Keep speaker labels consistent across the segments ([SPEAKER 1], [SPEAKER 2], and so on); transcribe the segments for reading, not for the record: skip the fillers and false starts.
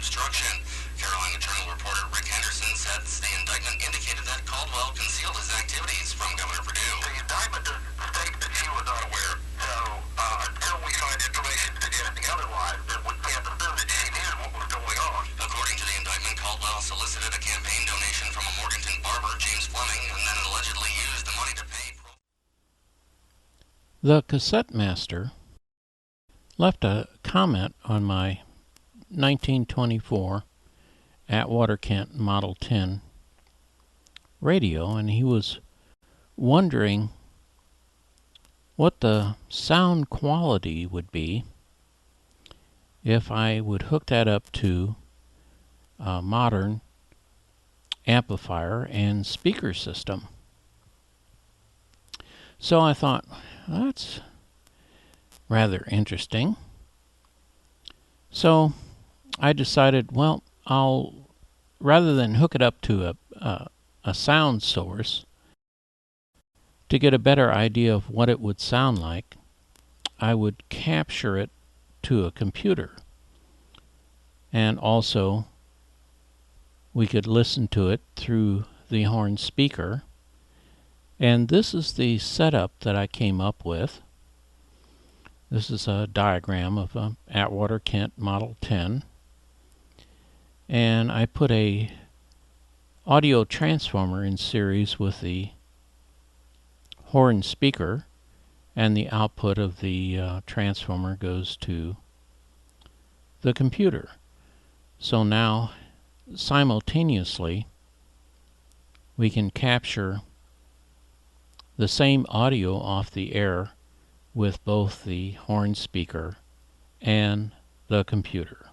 [SPEAKER 1] obstruction. Carolina Journal reporter Rick Henderson said the indictment indicated that Caldwell concealed his activities from Governor Perdue. The indictment does state that she was unaware. So until we find information suggesting otherwise, then we can't assume that she knew what was going on. According to the indictment, Caldwell solicited a campaign donation from a Morganton barber, James Fleming, and then allegedly used the money to pay.
[SPEAKER 2] The cassette master left a comment on my 1924 Atwater Kent Model 10 radio, and he was wondering what the sound quality would be if I would hook that up to a modern amplifier and speaker system. So I thought, well, that's rather interesting. So I decided, well, rather than hook it up to a sound source, to get a better idea of what it would sound like, I would capture it to a computer. And also, we could listen to it through the horn speaker. And this is the setup that I came up with. This is a diagram of an Atwater Kent Model 10. And I put a audio transformer in series with the horn speaker, and the output of the transformer goes to the computer. So now, simultaneously, we can capture the same audio off the air with both the horn speaker and the computer.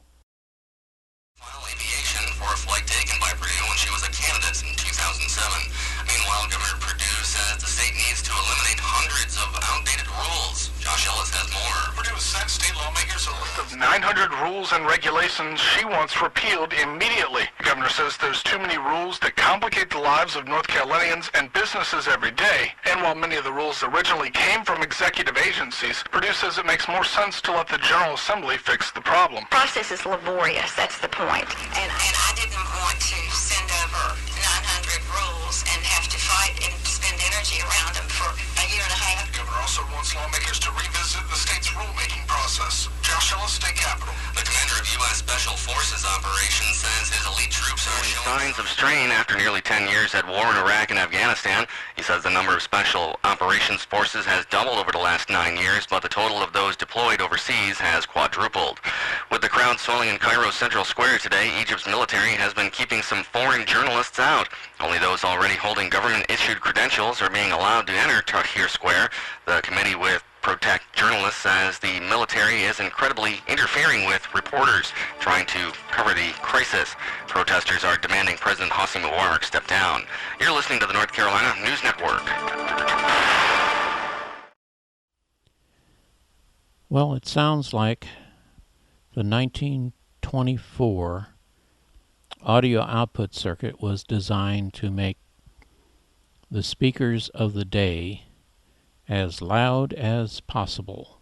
[SPEAKER 1] Final aviation for a flight taken by Perdue when she was a candidate in 2007. Meanwhile, Governor Perdue says the state needs to eliminate hundreds of outdated rules. Josh Ellis has more. Perdue has sent state lawmakers a list of 900 rules and regulations she wants repealed immediately. The governor says there's too many rules that complicate the lives of North Carolinians and businesses every day. And while many of the rules originally came from executive agencies, Perdue says it makes more sense to let the General Assembly fix the problem.
[SPEAKER 3] The process is laborious, that's the point. And I didn't want to send over 900 rules and have to fight and spend energy around them for a year and a half.
[SPEAKER 1] The governor also wants lawmakers to revisit the state's rulemaking process. Josh Ellis, State Capitol. The commander of U.S. Special Forces Operations says his elite troops are showing signs of strain after nearly 10 years at war in Iraq and Afghanistan. He says the number of Special Operations forces has doubled over the last 9 years, but the total of those deployed overseas has quadrupled. With the crowd swelling in Cairo's Central Square today, Egypt's military has been keeping some foreign journalists out. Only those already holding government-issued credentials are being allowed to enter Tahrir Square. The committee with Protect Journalists says the military is incredibly interfering with reporters trying to cover the crisis. Protesters are demanding President Hosni Mubarak step down. You're listening to the North Carolina News Network.
[SPEAKER 2] Well, it sounds like the 1924 audio output circuit was designed to make the speakers of the day as loud as possible.